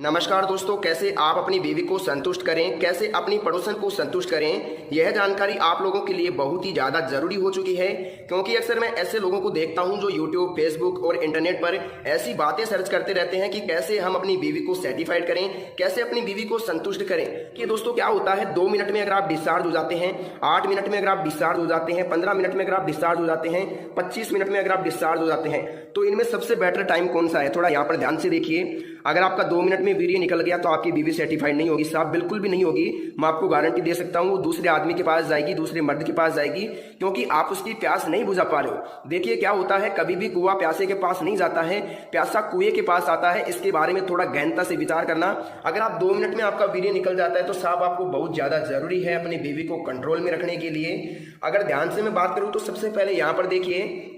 नमस्कार दोस्तों, कैसे आप अपनी बीवी को संतुष्ट करें, कैसे अपनी पड़ोसन को संतुष्ट करें, यह जानकारी आप लोगों के लिए बहुत ही ज़्यादा ज़रूरी हो चुकी है। क्योंकि अक्सर मैं ऐसे लोगों को देखता हूं जो यूट्यूब, फेसबुक और इंटरनेट पर ऐसी बातें सर्च करते रहते हैं कि कैसे हम अपनी बीवी को सेटिस्फाइड करें, कैसे अपनी बीवी को संतुष्ट करें। कि दोस्तों क्या होता है, 2 मिनट में अगर आप डिस्चार्ज हो जाते हैं, 8 मिनट में अगर आप डिस्चार्ज हो जाते हैं, 15 मिनट में अगर आप डिस्चार्ज हो जाते हैं, 25 मिनट में अगर आप डिस्चार्ज हो जाते हैं, तो इनमें सबसे बेटर टाइम कौन सा है? थोड़ा यहाँ पर ध्यान से देखिए। अगर आपका 2 मिनट में वीर्य निकल गया तो आपकी बीवी सेटिस्फाइड नहीं होगी साहब, बिल्कुल भी नहीं होगी। मैं आपको गारंटी दे सकता हूँ, वो दूसरे आदमी के पास जाएगी, दूसरे मर्द के पास जाएगी, क्योंकि आप उसकी प्यास नहीं बुझा पा रहे हो। देखिए क्या होता है, कभी भी कुआं प्यासे के पास नहीं जाता है, प्यासा कुएं के पास आता है। इसके बारे में थोड़ा गहनता से विचार करना। अगर आप 2 मिनट में आपका वीर्य निकल जाता है तो साहब आपको बहुत ज्यादा जरूरी है अपनी बीवी को कंट्रोल में रखने के लिए। अगर ध्यान से मैं बात करूं तो सबसे पहले यहाँ पर देखिए,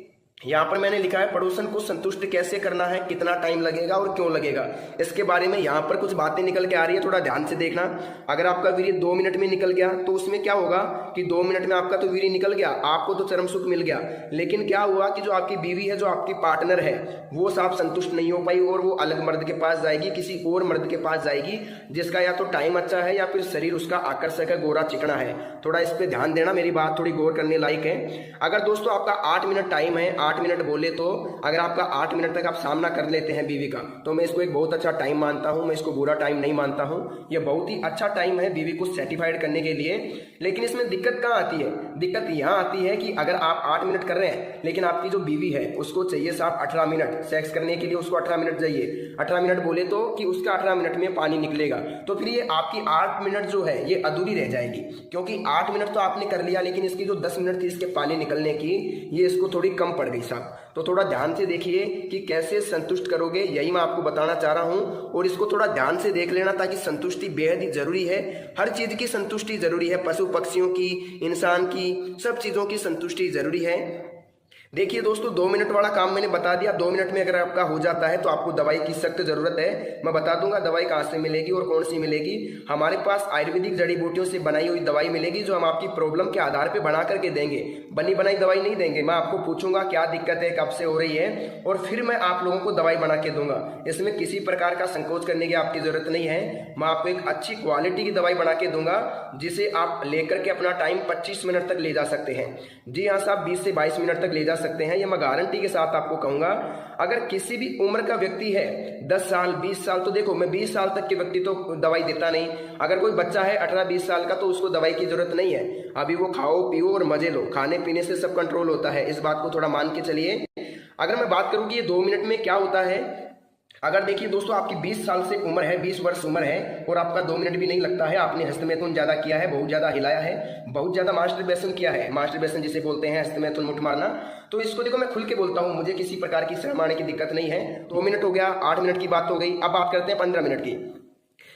यहाँ पर मैंने लिखा है पड़ोसन को संतुष्ट कैसे करना है, कितना टाइम लगेगा और क्यों लगेगा। इसके बारे में यहाँ पर कुछ बातें निकल के आ रही है, थोड़ा ध्यान से देखना। अगर आपका वीर्य 2 मिनट में निकल गया तो उसमें क्या होगा कि 2 मिनट में आपका तो वीर्य निकल गया, आपको तो चरम सुख मिल गया, लेकिन क्या हुआ कि जो आपकी बीवी है, जो आपकी पार्टनर है, वो साहब संतुष्ट नहीं हो पाई और वो अलग मर्द के पास जाएगी, किसी और मर्द के पास जाएगी जिसका या तो टाइम अच्छा है या फिर शरीर उसका आकर्षक है, गोरा चिकना है। थोड़ा इस पर ध्यान देना, मेरी बात थोड़ी गौर करने लायक है। अगर दोस्तों आपका 8 मिनट टाइम है, 8 मिनट बोले तो अगर आपका 8 मिनट तक आप सामना कर लेते हैं बीवी का, तो मैं इसको एक बहुत अच्छा टाइम मानता हूं, मैं इसको बुरा टाइम नहीं मानता हूं। यह बहुत ही अच्छा टाइम है बीवी को सेटिस्फाइड करने के लिए। लेकिन इसमें दिक्कत कहाँ आती है? दिक्कत यहाँ आती है कि अगर आप 8 मिनट कर रहे हैं, लेकिन आपकी जो बीवी है उसको चाहिए साहब 18 मिनट सेक्स करने के लिए, उसको 18 मिनट चाहिए। 18 मिनट बोले तो कि उसका 18 मिनट में पानी निकलेगा, तो फिर ये आपकी 8 मिनट जो है ये अधूरी रह जाएगी। क्योंकि 8 मिनट तो आपने कर लिया, लेकिन इसकी जो 10 मिनट थी इसके पानी निकलने की, ये इसको थोड़ी कम पड़ गई साहब। तो थोड़ा ध्यान से देखिए कि कैसे संतुष्ट करोगे, यही मैं आपको बताना चाह रहा हूं। और इसको थोड़ा ध्यान से देख लेना, ताकि संतुष्टि बेहद ही जरूरी है। हर चीज की संतुष्टि जरूरी है, पशु पक्षियों की, इंसान की, सब चीजों की संतुष्टि जरूरी है। देखिए दोस्तों, 2 मिनट वाला काम मैंने बता दिया। 2 मिनट में अगर आपका हो जाता है तो आपको दवाई की सख्त जरूरत है। मैं बता दूंगा दवाई कहाँ से मिलेगी और कौन सी मिलेगी। हमारे पास आयुर्वेदिक जड़ी बूटियों से बनाई हुई दवाई मिलेगी, जो हम आपकी प्रॉब्लम के आधार पे बना करके देंगे। बनी बनाई दवाई नहीं देंगे। मैं आपको पूछूंगा क्या दिक्कत है, कब से हो रही है, और फिर मैं आप लोगों को दवाई बना के दूंगा। इसमें किसी प्रकार का संकोच करने की आपकी जरूरत नहीं है। मैं आपको एक अच्छी क्वालिटी की दवाई बना के दूंगा, जिसे आप लेकर के अपना टाइम 25 मिनट तक ले जा सकते हैं। जी हाँ साहब, 20 से 22 मिनट तक ले जा सकते हैं। ये मैं गारंटी के साथ आपको कहूंगा। अगर किसी भी उम्र का व्यक्ति है, 10 साल 20 साल, तो देखो मैं 20 साल तक के व्यक्ति तो दवाई देता नहीं। अगर कोई बच्चा है 18-20 साल का, तो उसको दवाई की जरूरत नहीं है। अभी वो खाओ पियो और मजे लो, खाने पीने से सब कंट्रोल होता है। इस बात को थोड़ा मान के चलिए। अगर मैं बात करूं कि ये 2 मिनट में क्या होता है, अगर देखिए दोस्तों आपकी 20 साल से उम्र है, 20 वर्ष उम्र है, और आपका 2 मिनट भी नहीं लगता है, आपने हस्तमैथुन ज्यादा किया है, बहुत ज्यादा हिलाया है, बहुत ज्यादा मास्टरबेशन किया है, मास्टरबेशन जिसे बोलते हैं हस्तमैथुन मुठ मारना, तो इसको देखो मैं खुल के बोलता हूं, मुझे किसी प्रकार की शर्म आने की दिक्कत नहीं है। 2 मिनट हो गया, 8 मिनट की बात हो गई। अब बात करते हैं 15 मिनट की।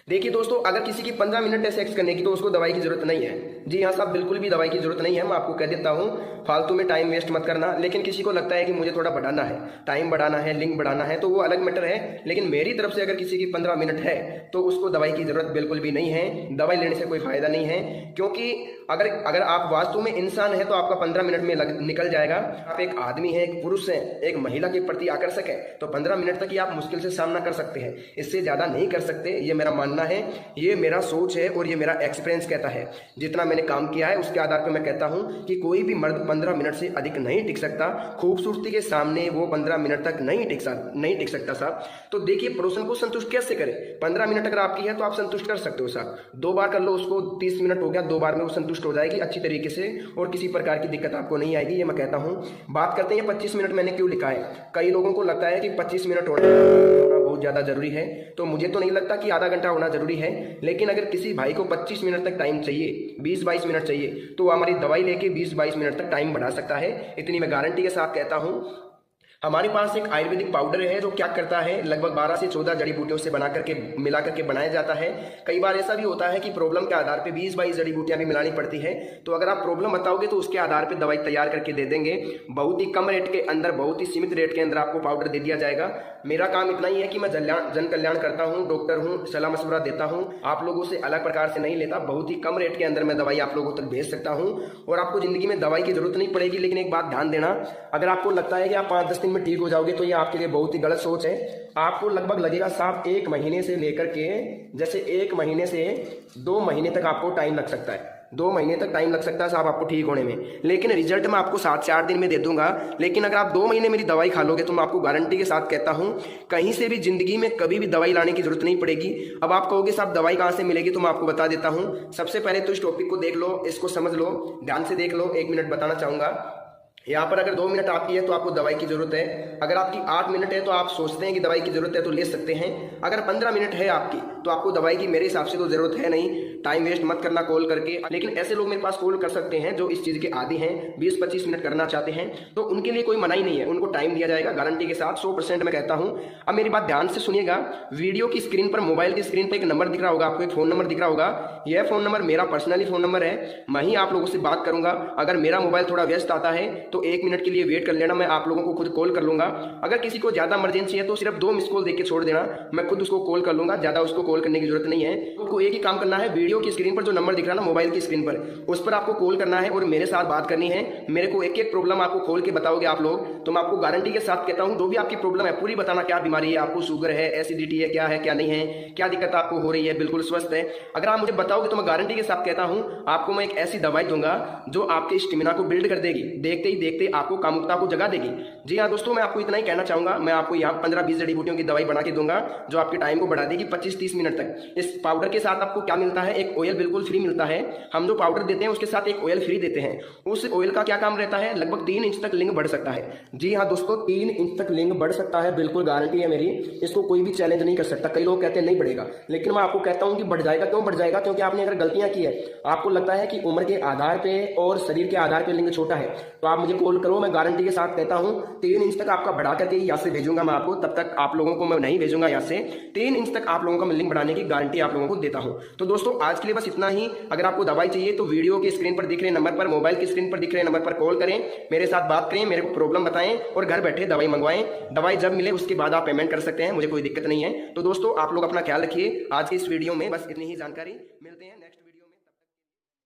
देखिए दोस्तों, अगर किसी की 15 मिनट है सेक्स करने की, तो उसको दवाई की जरूरत नहीं है। जी हाँ साहब, बिल्कुल भी दवाई की जरूरत नहीं है। मैं आपको कह देता हूँ, फालतू में टाइम वेस्ट मत करना। लेकिन किसी को लगता है कि मुझे थोड़ा बढ़ाना है, टाइम बढ़ाना है, लिंक बढ़ाना है, तो वो अलग मैटर है। लेकिन मेरी तरफ से अगर किसी की 15 मिनट है तो उसको दवाई की जरूरत बिल्कुल भी नहीं है। दवाई लेने से कोई फायदा नहीं है, क्योंकि अगर आप वास्तव में इंसान है तो आपका 15 मिनट में निकल जाएगा। आप एक आदमी है, एक पुरुष है, एक महिला के प्रति आकर्षक है, तो 15 मिनट तक ही आप मुश्किल से सामना कर सकते हैं। इससे ज्यादा नहीं कर सकते, ये मेरा मानना है, ये मेरा सोच है और ये मेरा एक्सपीरियंस कहता है। जितना मैंने काम किया है उसके आधार पर मैं कहता हूं कि कोई भी मर्द 15 मिनट से अधिक नहीं टिक सकता। खूबसूरती के सामने वो 15 मिनट तक नहीं टिक सकता साहब। तो देखिए पड़ोसन को संतुष्ट कैसे करें। 15 मिनट अगर आपकी है तो आप संतुष्ट कर सकते हो साहब। 2 बार कर लो उसको, 30 मिनट हो गया, 2 बार में वो संतुष्ट हो जाएगी अच्छी तरीके से, और किसी प्रकार की दिक्कत आपको नहीं आएगी, ये मैं कहता हूं। बात करते हैं 25 मिनट मैंने क्यों लिखा है। कई लोगों को लगता है कि 25 मिनट होना बहुत ज्यादा जरूरी है, तो मुझे तो नहीं लगता कि आधा घंटा होना जरूरी है। लेकिन अगर किसी भाई को 25 मिनट तक टाइम चाहिए, 20-22 मिनट चाहिए, तो वो हमारी दवाई लेके 20-22 मिनट तक टाइम बढ़ा सकता है। इतनी मैं गारंटी के साथ कहता हूं। हमारे पास एक आयुर्वेदिक पाउडर है जो क्या करता है, लगभग 12 से 14 जड़ी बूटियों से बना करके मिला करके बनाया जाता है। कई बार ऐसा भी होता है कि प्रॉब्लम के आधार पे 20-22 जड़ी बूटियां भी मिलानी पड़ती है। तो अगर आप प्रॉब्लम बताओगे तो उसके आधार पे दवाई तैयार करके दे देंगे। बहुत ही कम रेट के अंदर, बहुत ही सीमित रेट के अंदर आपको पाउडर दे दिया जाएगा। मेरा काम इतना ही है कि मैं जन कल्याण करता हूँ, डॉक्टर हूँ, सलाह मशवरा देता हूँ, आप लोगों से अलग प्रकार से नहीं लेता। बहुत ही कम रेट के अंदर मैं दवाई आप लोगों तक भेज सकता हूँ और आपको जिंदगी में दवाई की जरूरत नहीं पड़ेगी। लेकिन एक बात ध्यान देना, अगर आपको लगता है कि आप 5-10 दिन में ठीक हो जाओगे तो ये आपके लिए बहुत ही गलत सोच है। आपको लगभग लगेगा साहब 1 महीने से लेकर के, जैसे 1 महीने से 2 महीने तक आपको टाइम लग सकता है। 2 महीने तक टाइम लग सकता है साहब आपको ठीक होने में, लेकिन रिजल्ट मैं आपको 7 से 8 दिन में दे दूंगा। लेकिन अगर आप 2 महीने मेरी दवाई खा लोगे तो मैं आपको गारंटी के साथ कहता हूं कहीं से भी जिंदगी में कभी भी दवाई लाने की जरूरत नहीं पड़ेगी। अब आप कहोगे साहब दवाई कहां से मिलेगी, तो मैं आपको बता देता हूं। सबसे पहले तो इस टॉपिक को देख लो, इसको समझ लो, ध्यान से देख लो। 1 मिनट बताना चाहूंगा। यहाँ पर अगर 2 मिनट आपकी है तो आपको दवाई की जरूरत है। अगर आपकी 8 मिनट है तो आप सोचते हैं कि दवाई की जरूरत है तो ले सकते हैं। अगर 15 मिनट है आपकी तो आपको दवाई की मेरे हिसाब से तो जरूरत है नहीं। टाइम वेस्ट मत करना कॉल करके। लेकिन ऐसे लोग मेरे पास कॉल कर सकते हैं जो इस चीज के आदी हैं, 20-25 मिनट करना चाहते हैं, तो उनके लिए कोई मनाही नहीं है, उनको टाइम दिया जाएगा गारंटी के साथ 100% मैं कहता हूं। अब मेरी बात ध्यान से सुनिएगा। वीडियो की स्क्रीन पर, मोबाइल की स्क्रीन पर एक नंबर दिख रहा होगा आपको, एक फोन नंबर दिख रहा होगा। यह फोन नंबर मेरा पर्सनली फोन नंबर है, मैं ही आप लोगों से बात करूंगा। अगर मेरा मोबाइल थोड़ा व्यस्त आता है तो 1 मिनट के लिए वेट कर लेना, मैं आप लोगों को खुद कॉल कर लूंगा। अगर किसी को ज्यादा इमरजेंसी है तो सिर्फ 2 मिस कॉल देके छोड़ देना, मैं खुद उसको कॉल कर लूंगा। ज्यादा उसको कॉल करने की जरूरत नहीं है। आपको एक ही काम करना है, वीडियो की स्क्रीन पर जो नंबर दिख रहा है ना मोबाइल की स्क्रीन पर, उस पर आपको कॉल करना है और मेरे साथ बात करनी है। मेरे को एक एक प्रॉब्लम आपको खोल के बताओगे आप लोग, तो मैं आपको गारंटी के साथ कहता हूं जो भी आपकी प्रॉब्लम है पूरी बताना। क्या बीमारी है आपको, शुगर है, एसिडिटी है, क्या नहीं है, क्या दिक्कत आपको हो रही है, बिल्कुल स्वस्थ है। अगर आप मुझे बताओगे तो मैं गारंटी के साथ कहता हूं आपको मैं एक ऐसी दवाई दूंगा जो आपके स्टेमिना को बिल्ड कर देगी, देखते ही देखते आपको कामुकता को जगा देगी। जी हाँ दोस्तों, मैं आपको इतना ही कहना चाहूंगा। मैं आपको यहाँ 15-20 जड़ी बूटियों की दवाई बना के दूंगा जो आपके टाइम को बढ़ा देगी 25-30 मिनट तक। इस पाउडर के साथ आपको क्या मिलता है, एक ऑयल बिल्कुल फ्री मिलता है। हम जो पाउडर देते हैं उसके साथ एक ऑयल फ्री देते हैं। उस ऑयल का क्या काम रहता है, लगभग 3 इंच तक लिंग बढ़ सकता है। जी हाँ दोस्तों, 3 इंच तक लिंग बढ़ सकता है, बिल्कुल गारंटी है मेरी। इसको कोई भी चैलेंज नहीं कर सकता। कई लोग कहते हैं नहीं बढ़ेगा, लेकिन मैं आपको कहता हूं कि बढ़ जाएगा। क्यों बढ़ जाएगा, क्योंकि आपने अगर गलतियां की है, आपको लगता है कि उम्र के आधार पे और शरीर के आधार पे लिंग छोटा है, तो आप मुझे कॉल करो। मैं गारंटी के साथ कहता हूं 3 इंच तक आपका बढ़ा करके यहाँ से भेजूंगा मैं आपको। तब तक आप लोगों को मैं नहीं भेजूंगा यहाँ से। 3 इंच तक आप लोगों का मैं लिंग बढ़ाने की गारंटी आप लोगों को देता हूं। तो दोस्तों आज के लिए बस इतना ही। अगर आपको दवाई चाहिए तो वीडियो की स्क्रीन पर दिख रहे नंबर पर, मोबाइल की स्क्रीन पर दिख रहे नंबर पर कॉल करें, मेरे साथ बात करें, मेरे को प्रॉब्लम बताएं और घर बैठे दवाई मंगवाएं। दवाई जब मिले उसके बाद आप पेमेंट कर सकते हैं, मुझे कोई दिक्कत नहीं है। तो दोस्तों आप लोग अपना ख्याल रखिए। आज की इस वीडियो में बस इतनी ही जानकारी। मिलते हैं नेक्स्ट